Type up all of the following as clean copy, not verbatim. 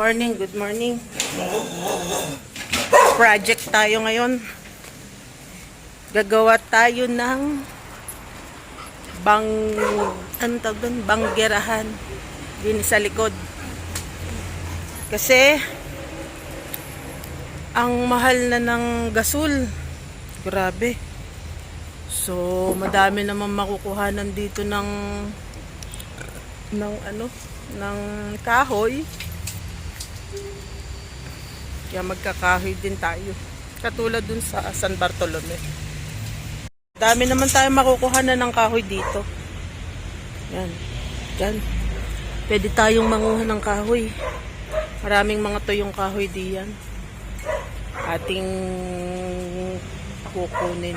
morning, good morning. Project tayo ngayon. Gagawa tayo ng banggerahan din sa likod. Kasi ang mahal na ng gasol. Grabe. So, madami naman makukuhanan dito ng kahoy. Kaya magkakahoy din tayo. Katulad dun sa San Bartolome. Dami naman tayo makukuha na ng kahoy dito. Yan. Yan. Pwede tayong manguha ng kahoy. Maraming mga tuyong kahoy diyan. Ating kukunin.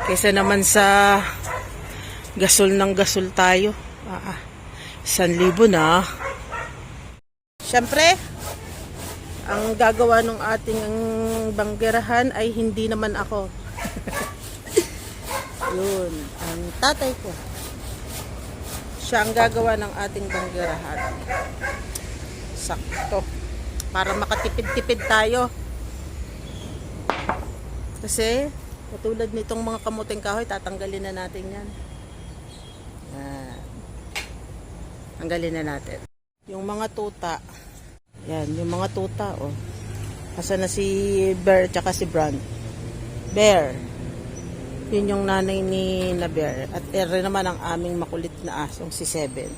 Kaysa naman sa gasol ng gasol tayo. 1,000 na. Siyempre, ang gagawa ng ating banggerahan ay hindi naman ako. Yun, ang tatay ko. Siya ang gagawa ng ating banggerahan. Sakto. Para makatipid-tipid tayo. Kasi, katulad nitong mga kamuting kahoy, tatanggalin na natin yan. Yan. Tanggalin na natin. Yung mga tuta. Yan, yung mga tuta, oh. Asa na si Bear tsaka si Brand. Bear. Yun yung nanay ni na Bear. At ere naman ang aming makulit na asong si Seven.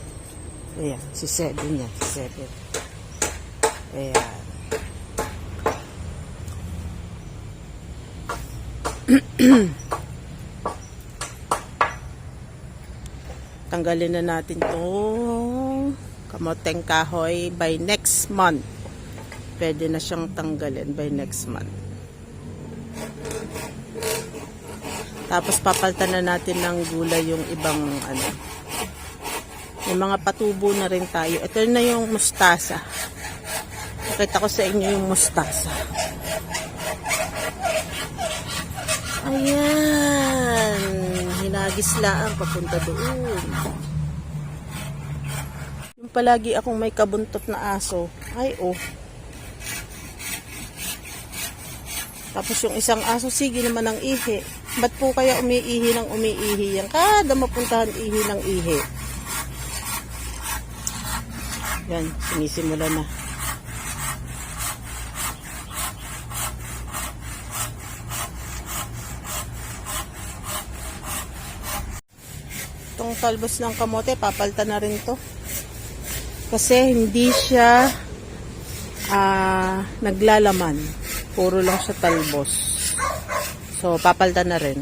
Ayan, si Seven yan. Si Seven. Ayan. Tanggalin na natin itong kamoteng kahoy by next month. Pwede na siyang tanggalin by next month. Tapos papalitan na natin ng gulay yung ibang yung mga patubo na rin tayo. Ito na yung mustasa. Nakita ko sa inyo yung mustasa. Ayan. Hinagis lang papunta doon. Yung palagi akong may kabuntot na aso. Ay, oh. Tapos yung isang aso, sige naman ang ihi. Ba't po kaya umiihi ng umiihi yan? Kada mapuntahan ihi ng ihi. Yan, sinisimula na. Itong talbos ng kamote, papalitan na rin to. Kasi hindi siya naglalaman. Puro lang siya talbos. So, papalitan na rin.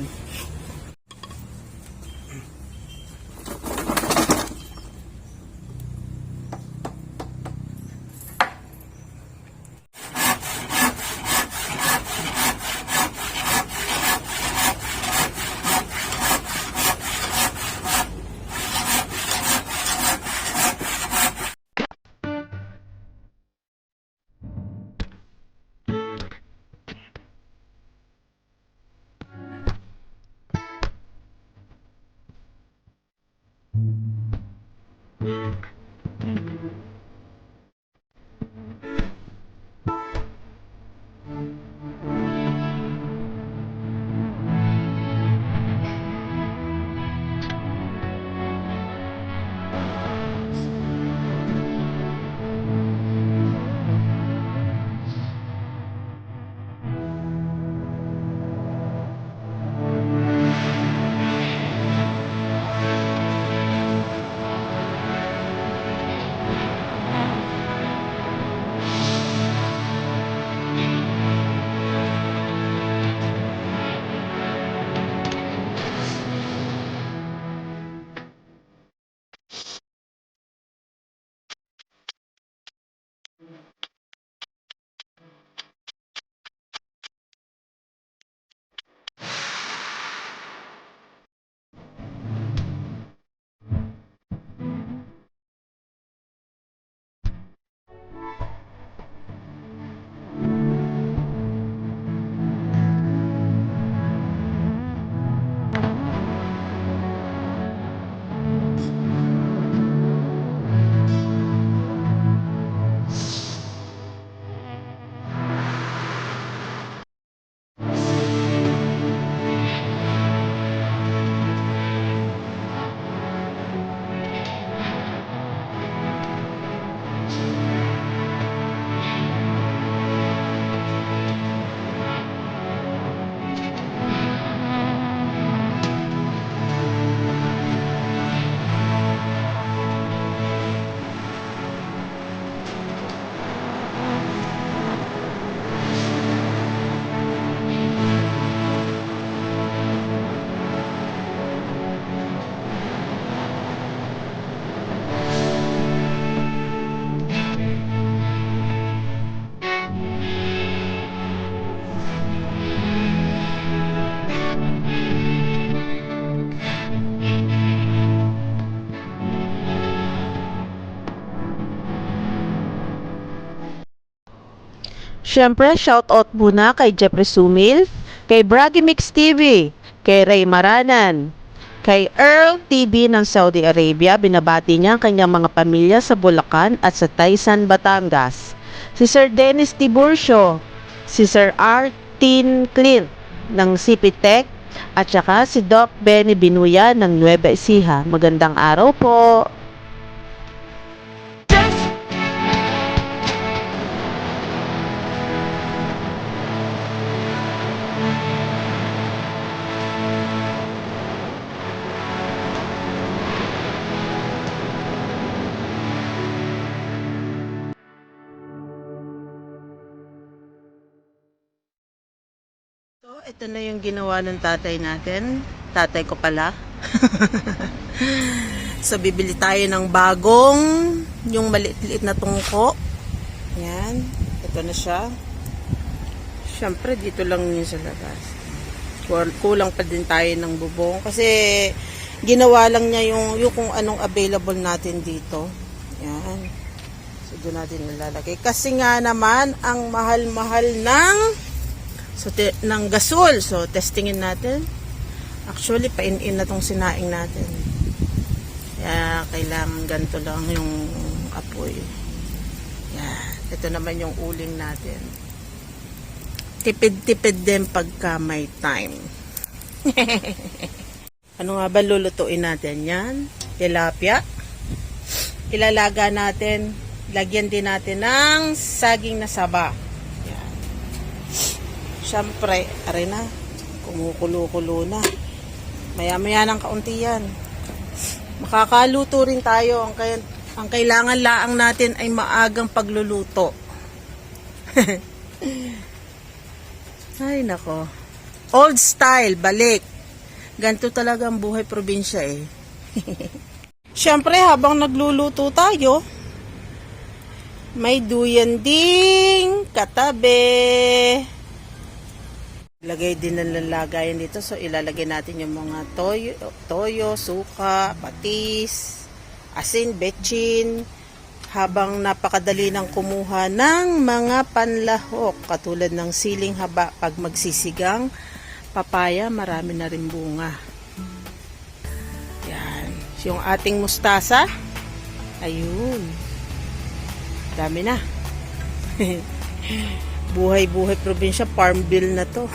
Siyempre, shoutout muna kay Jeffrey Sumil, kay Bragi Mix TV, kay Ray Maranan, kay Earl TV ng Saudi Arabia. Binabati niya ang kanyang mga pamilya sa Bulacan at sa Taysan, Batangas. Si Sir Dennis Tiburcio, si Sir Artin Clint ng CPTech, at saka si Doc Benny Binuya ng Nueva Ecija. Magandang araw po! So, ito na yung ginawa ng tatay natin. Tatay ko pala. So, bibili tayo ng bagong, yung maliit-liit na tungko. Yan. Ito na siya. Siyempre, dito lang yun sa labas. Kulang pa din tayo ng bubong. Kasi, ginawa lang niya yung kung anong available natin dito. Yan. So, doon natin nilalagay. Kasi nga naman, ang mahal-mahal ng gasol. So, testingin natin. Actually, pain-in na tong sinaing natin. Kaya, kailangan ganito lang yung apoy. Yan. Ito naman yung uling natin. Tipid-tipid din pagka may time. Ano nga ba lulutuin natin? Yan. Tilapia. Ilalaga natin. Lagyan din natin ng saging na saba. Siyempre, aray na, kumukulo-kulo na. Maya-maya ng kaunti yan. Makakaluto rin tayo. Ang kailangan laang natin ay maagang pagluluto. Ay, nako. Old style, balik. Ganito talaga ang buhay probinsya eh. Siyempre, habang nagluluto tayo, may duyan ding katabi. Lagay din ng lalagayan dito. So, ilalagay natin yung mga toyo, suka, patis, asin, betchin. Habang napakadali ng kumuha ng mga panlahok. Katulad ng siling haba. Pag magsisigang papaya, marami na rin bunga. Yan. Yung ating mustasa. Ayun. Dami na. Buhay-buhay probinsya, farm bill na to.